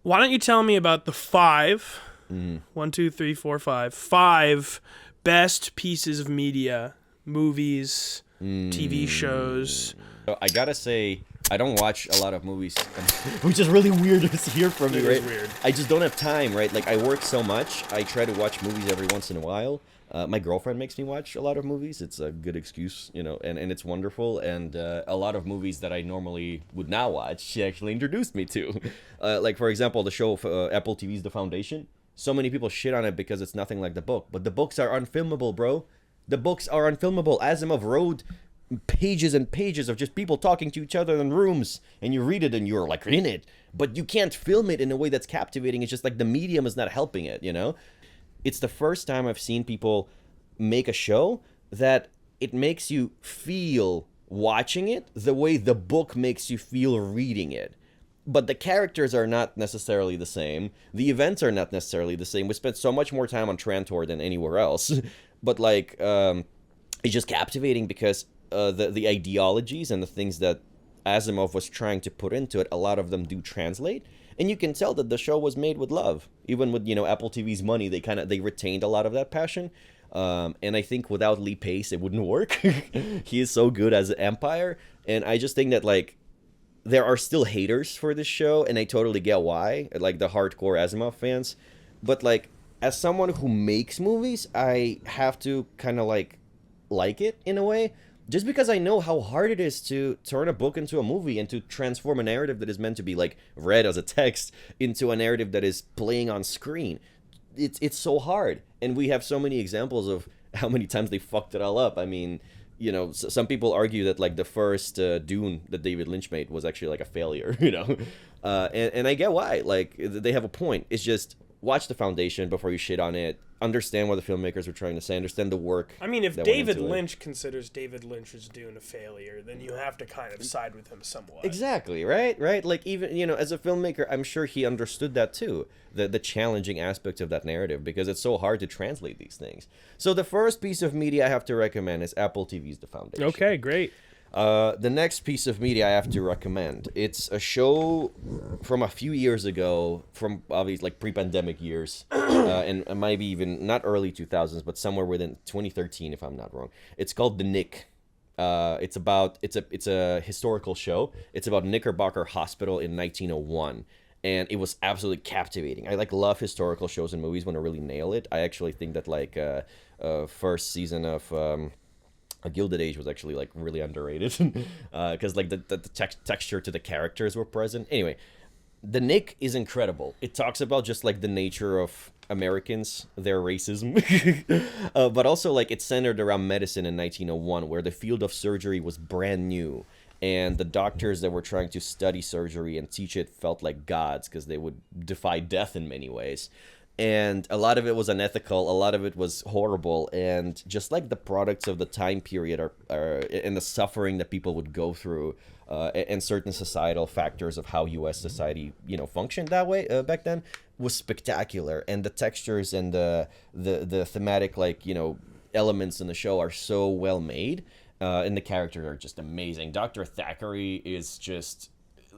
Why don't you tell me about the five, 5 best pieces of media, movies, TV shows. So I gotta say, I don't watch a lot of movies, which is really weird to hear from you, right? It is weird. I just don't have time, right? Like, I work so much, I try to watch movies every once in a while. My girlfriend makes me watch a lot of movies. It's a good excuse, you know, and it's wonderful. And a lot of movies that I normally would not watch, she actually introduced me to. Like, for example, the show Apple TV's The Foundation. So many people shit on it because it's nothing like the book. But the books are unfilmable, bro. The books are unfilmable. Asimov wrote pages and pages of just people talking to each other in rooms, and you read it and you're like in it, but you can't film it in a way that's captivating. It's just like the medium is not helping it, you know? It's the first time I've seen people make a show that it makes you feel watching it the way the book makes you feel reading it. But the characters are not necessarily the same. The events are not necessarily the same. We spent so much more time on Trantor than anywhere else. But like, it's just captivating because the ideologies and the things that Asimov was trying to put into it, a lot of them do translate. And you can tell that the show was made with love. Even with, you know, Apple TV's money, they retained a lot of that passion. And I think without Lee Pace, it wouldn't work. He is so good as Empire. And I just think that, like, there are still haters for this show, and I totally get why, like the hardcore Asimov fans. But, like, as someone who makes movies, I have to kind of, like it in a way. Just because I know how hard it is to turn a book into a movie and to transform a narrative that is meant to be, like, read as a text into a narrative that is playing on screen. It's so hard. And we have so many examples of how many times they fucked it all up. I mean, you know, some people argue that, like, the first Dune that David Lynch made was actually, like, a failure, you know? And I get why. Like, they have a point. It's just, watch The Foundation before you shit on it. Understand what the filmmakers were trying to say. Understand the work. I mean, if David Lynch considers David Lynch's Dune a failure, then you have to kind of side with him somewhat. Exactly, right? Like, even, you know, as a filmmaker, I'm sure he understood that too. The challenging aspects of that narrative, because it's so hard to translate these things. So the first piece of media I have to recommend is Apple TV's The Foundation. Okay, great. The next piece of media I have to recommend, it's a show from a few years ago, from obviously like pre-pandemic years, and maybe even not early 2000s, but somewhere within 2013, if I'm not wrong. It's called The Knick. It's a historical show. It's about Knickerbocker Hospital in 1901. And it was absolutely captivating. I love historical shows and movies when I really nail it. I actually think that first season of A Gilded Age was actually like really underrated because like the texture to the characters were present. Anyway, The Knick is incredible. It talks about just like the nature of Americans, their racism, but also like it's centered around medicine in 1901, where the field of surgery was brand new. And the doctors that were trying to study surgery and teach it felt like gods because they would defy death in many ways. And a lot of it was unethical, a lot of it was horrible, and just like the products of the time period are and the suffering that people would go through, and certain societal factors of how U.S. society, you know, functioned that way back then was spectacular. And the textures and the thematic, like, you know, elements in the show are so well made. And the characters are just amazing. Dr. Thackeray is just,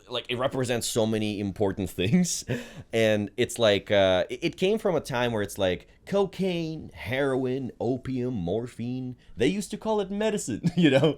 like, it represents so many important things. And it's like, it came from a time where it's like cocaine, heroin, opium, morphine. They used to call it medicine, you know?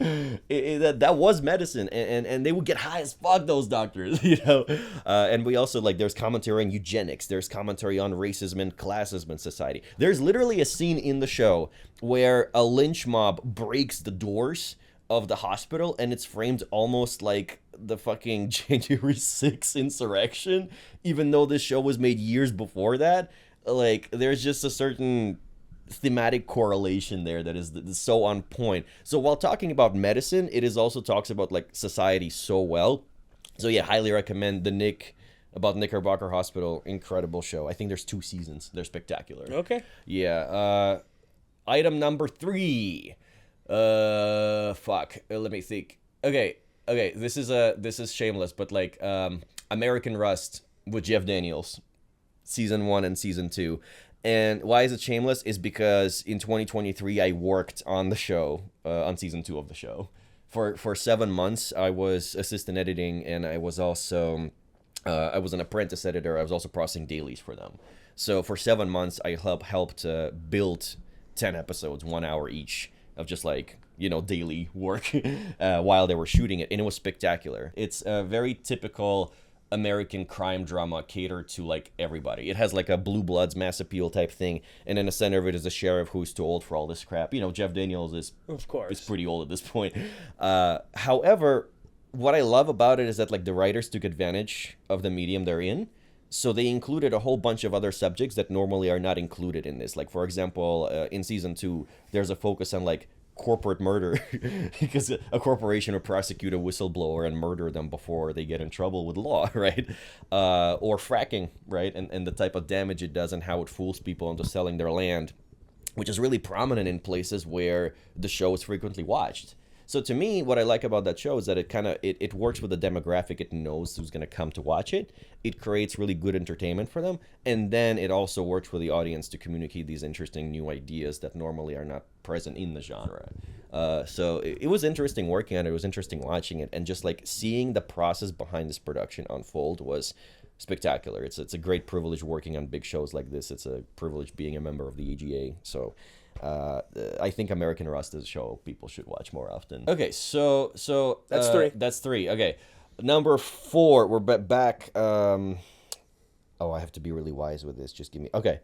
That was medicine. And they would get high as fuck, those doctors, you know? And we also, like, there's commentary on eugenics. There's commentary on racism and classism in society. There's literally a scene in the show where a lynch mob breaks the doors of the hospital, and it's framed almost like the fucking January 6th insurrection, even though this show was made years before that. Like, there's just a certain thematic correlation there that is so on point. So while talking about medicine, it is also talks about, like, society so well. So yeah, highly recommend The Knick, about Knickerbocker Hospital. Incredible show. I think there's 2 seasons. They're spectacular. Okay. Yeah. Item number 3. Let me think. Okay, this is shameless, but like, American Rust with Jeff Daniels, season 1 and season 2. And why is it shameless? Is because in 2023 I worked on the show, on season 2 of the show. For 7 months I was assistant editing, and I was also I was an apprentice editor. I was also processing dailies for them. So for 7 months, I helped build 10 episodes, 1 hour each, of just like, daily work while they were shooting it. And it was spectacular. It's a very typical American crime drama catered to like everybody. It has like a Blue Bloods mass appeal type thing. And in the center of it is a sheriff who's too old for all this crap. Jeff Daniels is, of course, is pretty old at this point. However, what I love about it is that like the writers took advantage of the medium they're in. So they included a whole bunch of other subjects that normally are not included in this. Like, for example, in season 2, there's a focus on like corporate murder because a corporation would prosecute a whistleblower and murder them before they get in trouble with law, right? Or fracking, right? And the type of damage it does and how it fools people into selling their land, which is really prominent in places where the show is frequently watched. So to me, what I like about that show is that it works with the demographic. It knows who's going to come to watch it. It creates really good entertainment for them. And then it also works with the audience to communicate these interesting new ideas that normally are not present in the genre. So it was interesting working on it. It was interesting watching it. And just like seeing the process behind this production unfold was spectacular. It's a great privilege working on big shows like this. It's a privilege being a member of the AGA. So I think American Rust is a show people should watch more often. Okay, so that's 3. That's 3. Okay, number 4. We're back. I have to be really wise with this. Just give me. Okay,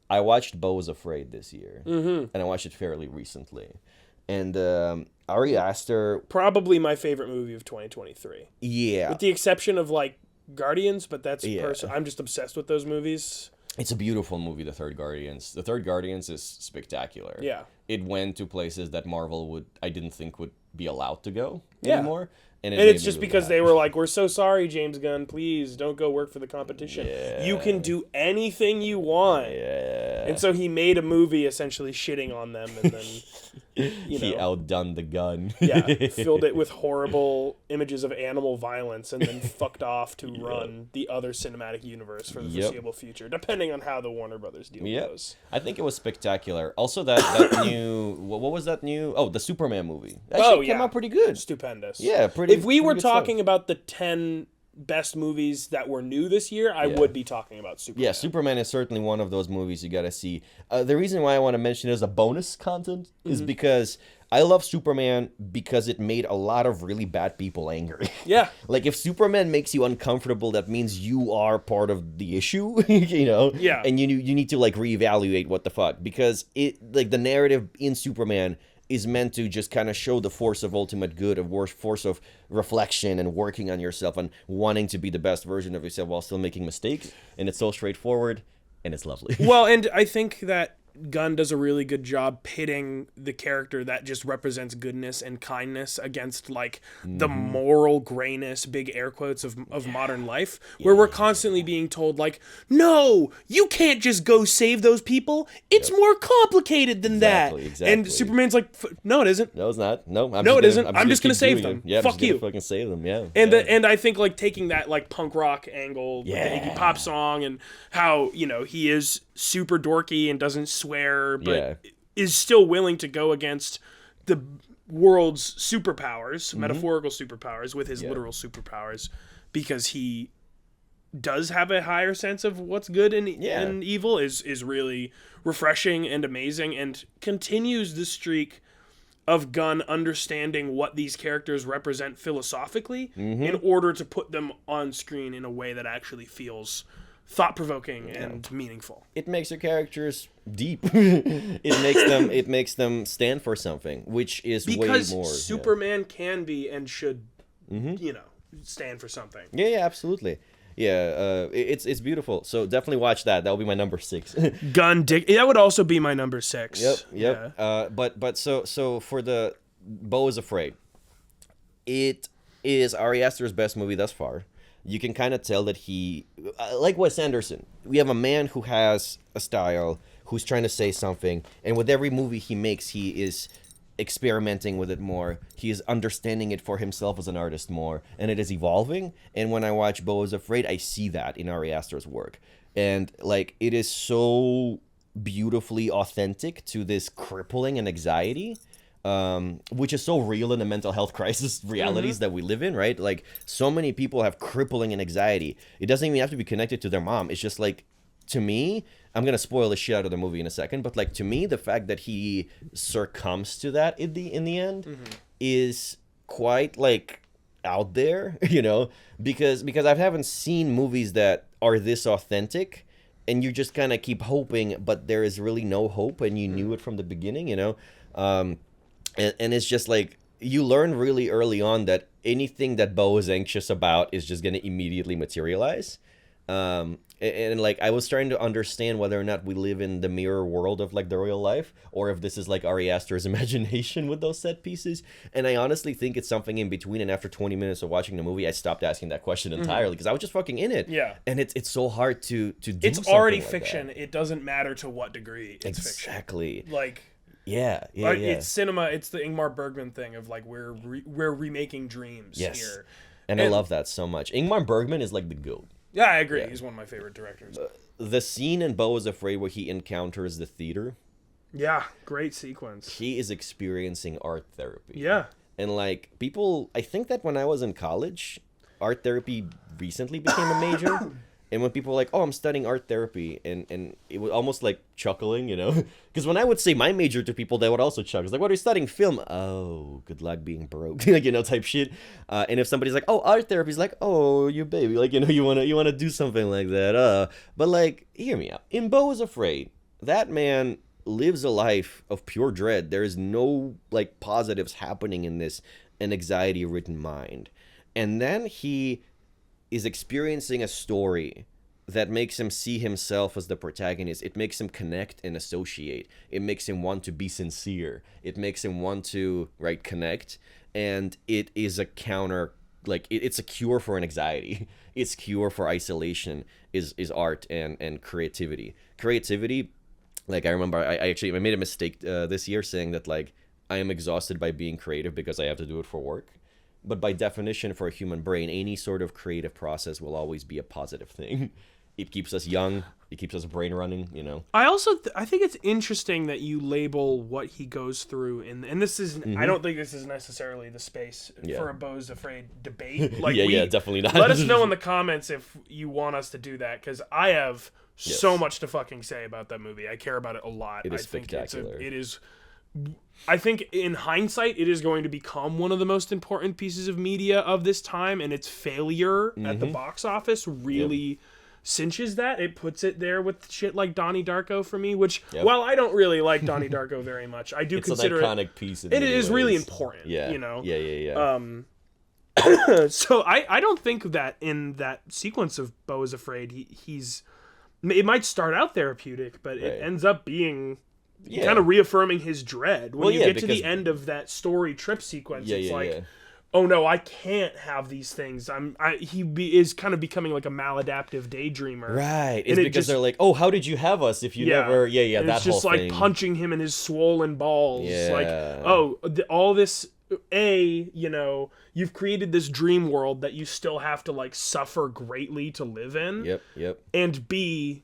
I watched Beau is Afraid this year, and I watched it fairly recently. And Ari Aster, probably my favorite movie of 2023. Yeah, with the exception of like Guardians, but that's I'm just obsessed with those movies. It's a beautiful movie, The Third Guardians. The Third Guardians is spectacular. Yeah. It went to places that Marvel I didn't think would be allowed to go anymore. And it's just because they were like, we're so sorry, James Gunn, please don't go work for the competition. Yeah. You can do anything you want. Yeah. And so he made a movie essentially shitting on them and then, he outdone the gun. filled it with horrible images of animal violence and then fucked off to run the other cinematic universe for the foreseeable future, depending on how the Warner Brothers deal goes. I think it was spectacular. Also, that new, what was that new? Oh, the Superman movie. Actually came out pretty good. Stupendous. Yeah, pretty. If we were talking about the 10 best movies that were new this year, I would be talking about Superman. Yeah, Superman is certainly one of those movies you gotta see. The reason why I want to mention it as a bonus content is because I love Superman because it made a lot of really bad people angry. Yeah. Like, if Superman makes you uncomfortable, that means you are part of the issue, Yeah. And you need to, like, reevaluate what the fuck. Because, the narrative in Superman is meant to just kind of show the force of ultimate good, a force of reflection and working on yourself and wanting to be the best version of yourself while still making mistakes. And it's so straightforward, and it's lovely. Well, and I think that Gunn does a really good job pitting the character that just represents goodness and kindness against like the moral grayness, big air quotes of modern life, where we're constantly being told like, no, you can't just go save those people. It's more complicated than that. Exactly. And Superman's like, no, it isn't. No, it's not. No, it isn't. I'm just gonna save them. Yeah, fuck you. Fucking save them. Yeah. And I think like taking that like punk rock angle with the Iggy Pop song and how he is super dorky and doesn't swear, but is still willing to go against the world's superpowers, metaphorical superpowers, with his literal superpowers, because he does have a higher sense of what's good and evil is really refreshing and amazing, and continues the streak of Gunn understanding what these characters represent philosophically in order to put them on screen in a way that actually feels thought-provoking and meaningful. It makes your characters deep. it makes them stand for something, which is because way more. Superman can be and should, stand for something. Yeah, absolutely. Yeah, it's beautiful. So definitely watch that. That will be my number 6. Gun Dick. That would also be my number 6. Yep. Yeah. But so for the Beau is Afraid, it is Ari Aster's best movie thus far. You can kind of tell that he, like Wes Anderson, we have a man who has a style, who's trying to say something, and with every movie he makes, he is experimenting with it more. He is understanding it for himself as an artist more, and it is evolving. And when I watch Beau is Afraid, I see that in Ari Aster's work. And, like, it is so beautifully authentic to this crippling and anxiety. which is so real in the mental health crisis realities that we live in, right? Like, so many people have crippling anxiety. It doesn't even have to be connected to their mom. It's just like, to me, I'm gonna spoil the shit out of the movie in a second, but like, to me, the fact that he succumbs to that in the end is quite like out there, you know, because I haven't seen movies that are this authentic, and you just kind of keep hoping, but there is really no hope, and you knew it from the beginning, you know. And it's just like, you learn really early on that anything that Beau is anxious about is just going to immediately materialize. And like, I was trying to understand whether or not we live in the mirror world of like the real life, or if this is like Ari Aster's imagination with those set pieces. And I honestly think it's something in between. And after 20 minutes of watching the movie, I stopped asking that question entirely, because I was just fucking in it. Yeah. And it's so hard to do. It's already fiction. That. It doesn't matter to what degree it's exactly. Fiction. Like. Yeah. It's cinema. It's the Ingmar Bergman thing of like, we're remaking dreams here. And I love that so much. Ingmar Bergman is like the GOAT. Yeah, I agree. Yeah. He's one of my favorite directors. The scene in Beau is Afraid where he encounters the theater. Yeah, great sequence. He is experiencing art therapy. Yeah. And like, people, I think that when I was in college, art therapy recently became a major. And when people were like, oh, I'm studying art therapy, and it was almost like chuckling, you know? Because when I would say my major to people, they would also chuckle. It's like, what are you studying? Film. Oh, good luck being broke. Like, you know, type shit. And if somebody's like, oh, art therapy, is like, oh, you baby. Like, you know, you wanna do something like that. But like, hear me out. In Beau is Afraid, that man lives a life of pure dread. There is no like positives happening in this, an anxiety-ridden mind. And then he is experiencing a story that makes him see himself as the protagonist. It makes him connect and associate. It makes him want to be sincere. It makes him want to, right, connect. And it is a counter, like, it's a cure for an anxiety. It's cure for isolation, is art and creativity. Creativity, like, I remember I made a mistake this year saying that, like, I am exhausted by being creative because I have to do it for work. But by definition, for a human brain, any sort of creative process will always be a positive thing. It keeps us young. It keeps us brain running, you know. I also I think it's interesting that you label what he goes through, and this is I don't think this is necessarily the space for a Beau's Afraid debate. Like, definitely not. Let us know in the comments if you want us to do that, because I have so much to fucking say about that movie. I care about it a lot. It is spectacular. It is. I think in hindsight, it is going to become one of the most important pieces of media of this time, and its failure at the box office really cinches that. It puts it there with shit like Donnie Darko for me, which, while I don't really like Donnie Darko very much, I do consider an iconic piece. It is really important, you know? Yeah. So I don't think that in that sequence of Beau is Afraid, he's... It might start out therapeutic, but it ends up being... kind of reaffirming his dread. When you get to the end of that story trip sequence, oh no, I can't have these things. He is kind of becoming like a maladaptive daydreamer. Right. It's because they're like, oh, how did you have us if you never... Yeah, and that it's just whole like thing. Punching him in his swollen balls. Yeah. Like, oh, all this... you know, you've created this dream world that you still have to like suffer greatly to live in. Yep. And B...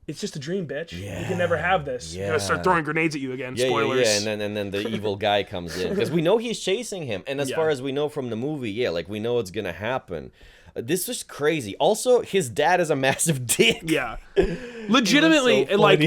It's just a dream, bitch. You can never have this. You're gonna start throwing grenades at you again. Spoilers. And then the evil guy comes in, because we know he's chasing him. And as far as we know from the movie, like, we know it's gonna happen. This is crazy. Also, his dad is a massive dick. Yeah, legitimately. So like,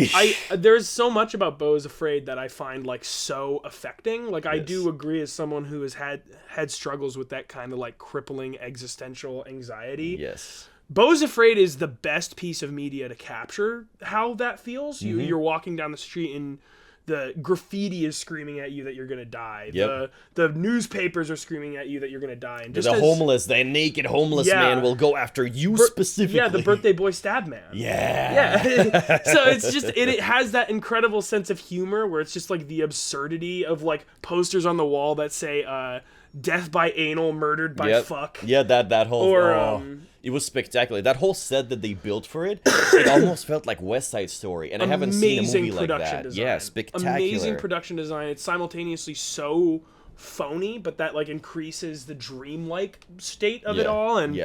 there's so much about Beau is Afraid that I find like so affecting. Like, I do agree, as someone who has had struggles with that kind of like crippling existential anxiety. Yes. Beau is Afraid is the best piece of media to capture how that feels. You're walking down the street and the graffiti is screaming at you that you're gonna die. The newspapers are screaming at you that you're gonna die. And just the naked homeless man will go after you specifically. Yeah, the birthday boy stab man. Yeah. So it's just it has that incredible sense of humor where it's just like the absurdity of like posters on the wall that say death by anal, murdered by fuck. Yeah, that whole... it was spectacular. That whole set that they built for it almost felt like West Side Story, and I haven't seen a movie like that. Design. Yeah, spectacular. Amazing production design. It's simultaneously so phony, but that like increases the dreamlike state of it all, and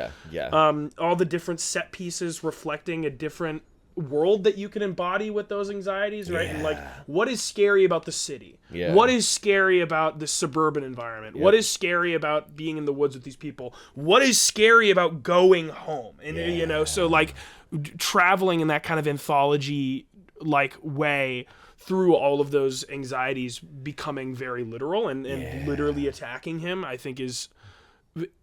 all the different set pieces reflecting a different world that you can embody with those anxieties, right? Yeah. And like, what is scary about the city? Yeah. What is scary about the suburban environment? Yep. What is scary about being in the woods with these people? What is scary about going home? And you know, so like traveling in that kind of anthology like way through all of those anxieties, becoming very literal and literally attacking him, I think is.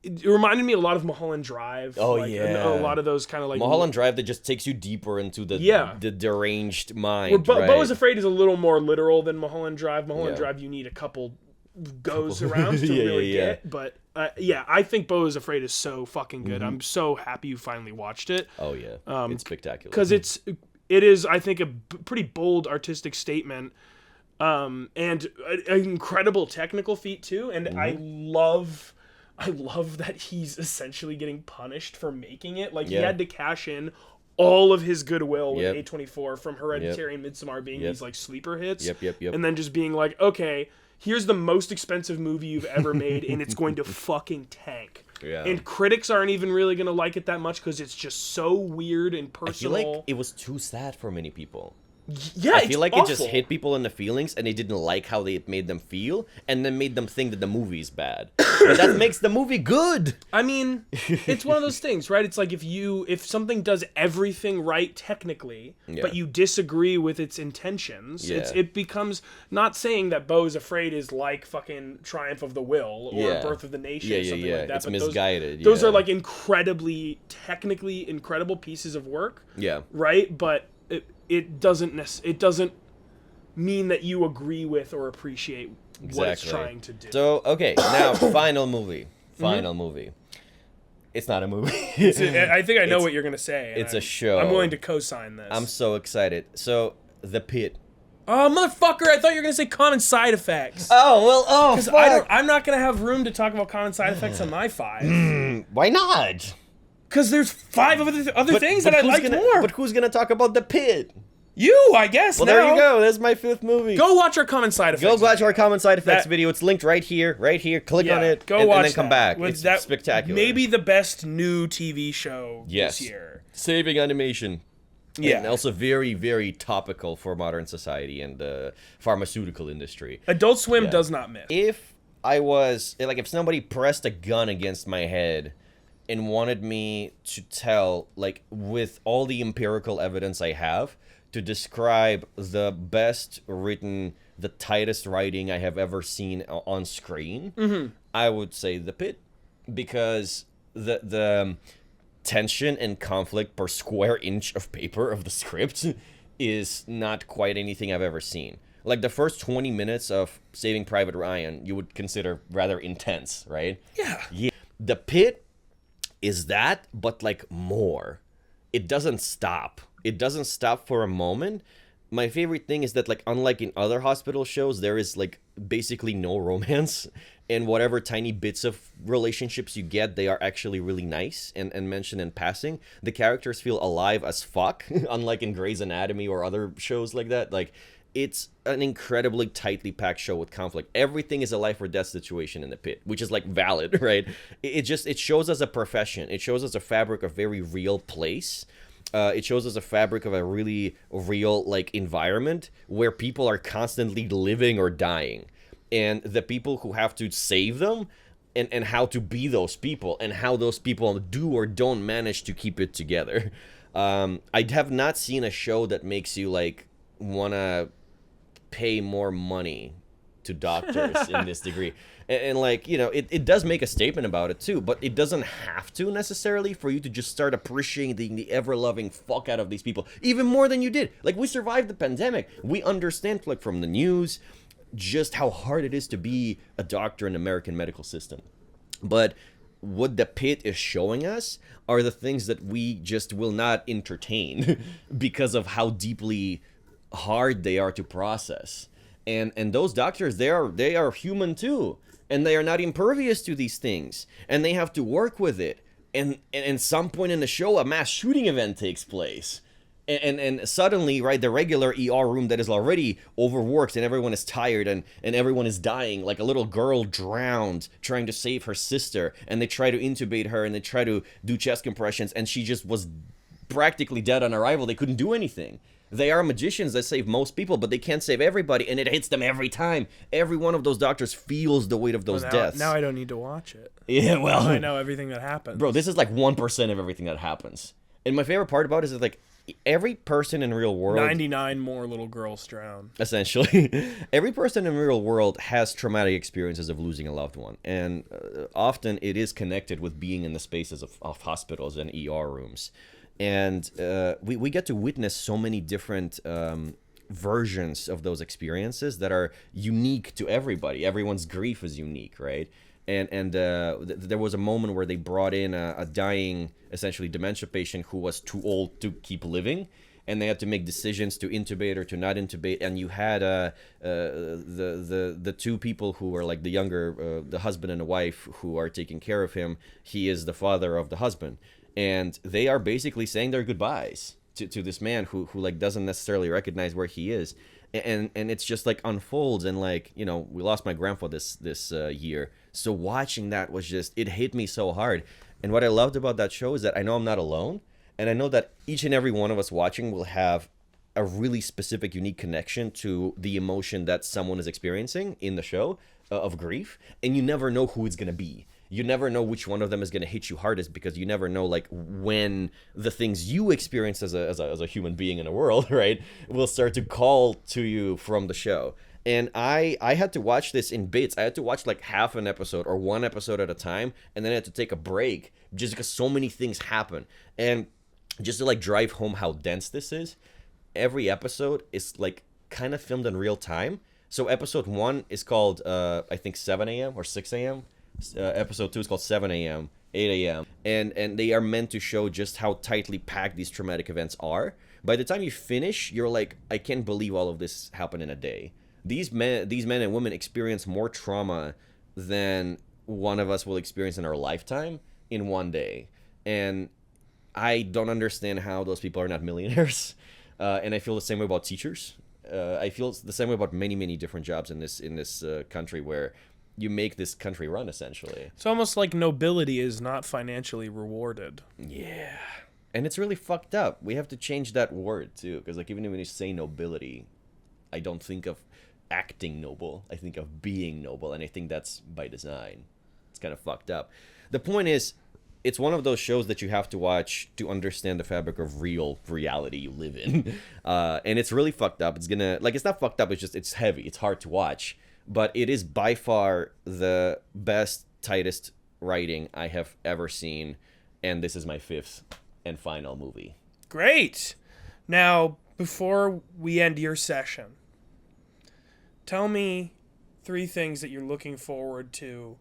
It reminded me a lot of Mulholland Drive. Oh, like, yeah. a lot of those kind of like Mulholland Drive that just takes you deeper into the deranged mind. Where right? Beau is Afraid is a little more literal than Mulholland Drive. Mulholland Yeah. Drive, you need a couple goes around to really get. But I think Beau is Afraid is so fucking good. I'm so happy you finally watched it. Oh yeah, it's spectacular. Because it is, I think, a pretty bold artistic statement. And an incredible technical feat too. And I love that he's essentially getting punished for making it. Like, he had to cash in all of his goodwill with A24 from Hereditary and Midsommar being these, like, sleeper hits. Yep. And then just being like, okay, here's the most expensive movie you've ever made, and it's going to fucking tank. Yeah. And critics aren't even really going to like it that much because it's just so weird and personal. I feel like it was too sad for many people. Yeah, I feel like awful. it just hit people in the feelings, and they didn't like how they made them feel, and then made them think that the movie's bad. But that makes the movie good. I mean, it's one of those things, right? It's like if something does everything right technically, but you disagree with its intentions, it becomes, not saying that Beau is Afraid is like fucking Triumph of the Will or Birth of the Nation or something like that. It's but misguided. Those are like incredibly, technically incredible pieces of work. Yeah. Right? But it doesn't mean that you agree with or appreciate what it's trying to do. So, okay, now, final movie. Movie. It's not a movie. I think I know what you're going to say. It's a show. I'm willing to co-sign this. I'm so excited. So, The Pitt. Oh, motherfucker, I thought you were going to say Common Side Effects. Oh, well, fuck. I'm not going to have room to talk about Common Side Effects on my 5. Why not? Because there's 5 other things that I like more. But who's going to talk about The Pitt? You, I guess. Well, there you go. There's my 5th movie. Go watch our Common Side Effects. Go watch our Common Side Effects video. It's linked right here. Click on it. Go watch and then come back. It's spectacular. Maybe the best new TV show this year. Saving animation. Yeah. And also very, very topical for modern society and the pharmaceutical industry. Adult Swim does not miss. If somebody pressed a gun against my head and wanted me to tell, like, with all the empirical evidence I have, to describe the best written, the tightest writing I have ever seen on screen, I would say The Pitt, because the tension and conflict per square inch of paper of the script is not quite anything I've ever seen. Like, the first 20 minutes of Saving Private Ryan, you would consider rather intense, right? Yeah. The Pitt is that, but, like, more. It doesn't stop. It doesn't stop for a moment. My favorite thing is that, like, unlike in other hospital shows, there is, like, basically no romance. And whatever tiny bits of relationships you get, they are actually really nice and mentioned in passing. The characters feel alive as fuck, unlike in Grey's Anatomy or other shows like that. Like, it's an incredibly tightly packed show with conflict. Everything is a life or death situation in The Pitt, which is, like, valid, right? It shows us a profession. It shows us a fabric of very real place. It shows us a fabric of a really real, like, environment where people are constantly living or dying. And the people who have to save them and how to be those people and how those people do or don't manage to keep it together. I have not seen a show that makes you, like, want to pay more money to doctors in this degree. And like, you know, it does make a statement about it too, but it doesn't have to necessarily for you to just start appreciating the ever-loving fuck out of these people, even more than you did. Like, we survived the pandemic. We understand, like, from the news, just how hard it is to be a doctor in the American medical system. But what The Pitt is showing us are the things that we just will not entertain because of how deeply hard they are to process. And those doctors, they are human too. And they are not impervious to these things. And they have to work with it. And at some point in the show, a mass shooting event takes place. And suddenly, right, the regular ER room that is already overworked and everyone is tired and everyone is dying. Like, a little girl drowned trying to save her sister. And they try to intubate her and they try to do chest compressions. And she just was practically dead on arrival. They couldn't do anything. They are magicians that save most people, but they can't save everybody, and it hits them every time. Every one of those doctors feels the weight of those deaths. Now I don't need to watch it. Yeah, well, I know everything that happens. Bro, this is like 1% of everything that happens. And my favorite part about it is like every person in real world, 99 more little girls drown. Essentially, every person in real world has traumatic experiences of losing a loved one, and often it is connected with being in the spaces of hospitals and ER rooms. And we get to witness so many different versions of those experiences that are unique to everybody. Everyone's grief is unique, right? And there was a moment where they brought in a dying, essentially dementia patient who was too old to keep living, and they had to make decisions to intubate or to not intubate. And you had the two people who were like the younger, the husband and the wife who are taking care of him. He is the father of the husband. And they are basically saying their goodbyes to this man who like doesn't necessarily recognize where he is, and it's just like unfolds. And like, you know, we lost my grandpa this year, so watching that was just, it hit me so hard. And what I loved about that show is that I know I'm not alone, and I know that each and every one of us watching will have a really specific, unique connection to the emotion that someone is experiencing in the show of grief, and you never know who it's gonna be. You never know which one of them is going to hit you hardest, because you never know like when the things you experience as a human being in the world, right, will start to call to you from the show. And I had to watch this in bits. I had to watch like half an episode or one episode at a time, and then I had to take a break just because so many things happen. And just to like drive home how dense this is, every episode is like kind of filmed in real time. So episode 1 is called I think 7 a.m. or 6 a.m. Episode 2 is called 7 a.m., 8 a.m. And they are meant to show just how tightly packed these traumatic events are. By the time you finish, you're like, I can't believe all of this happened in a day. These men and women experience more trauma than one of us will experience in our lifetime in one day. And I don't understand how those people are not millionaires. And I feel the same way about teachers. I feel the same way about many, many different jobs in this country where you make this country run, essentially. It's almost like nobility is not financially rewarded. Yeah. And it's really fucked up. We have to change that word, too. Because like, even when you say nobility, I don't think of acting noble. I think of being noble. And I think that's by design. It's kind of fucked up. The point is, it's one of those shows that you have to watch to understand the fabric of real reality you live in. And it's really fucked up. It's gonna... Like, it's not fucked up. It's just... It's heavy. It's hard to watch. But it is by far the best, tightest writing I have ever seen. And this is my 5th and final movie. Great. Now, before we end your session, tell me 3 things that you're looking forward to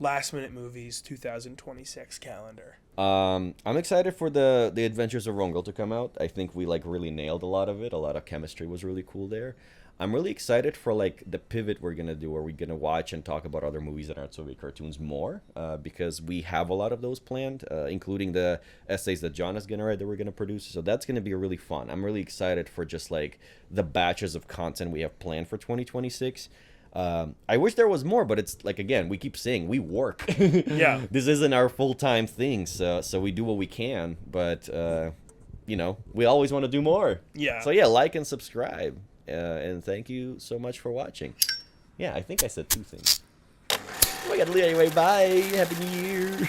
Last Minute Movies 2026 calendar. I'm excited for the Adventures of Rongel to come out. I think we like really nailed a lot of it. A lot of chemistry was really cool there. I'm really excited for like the pivot we're gonna do, where we're gonna watch and talk about other movies that aren't Soviet cartoons more, because we have a lot of those planned, including the essays that John is gonna write that we're gonna produce. So that's gonna be really fun. I'm really excited for just like the batches of content we have planned for 2026. I wish there was more, but it's like, again, we keep saying we work. Yeah, this isn't our full-time thing, so we do what we can, but you know, we always want to do more. Yeah. So yeah, like and subscribe. And thank you so much for watching. Yeah, I think I said 2 things. Oh my god, anyway, bye. Happy New Year.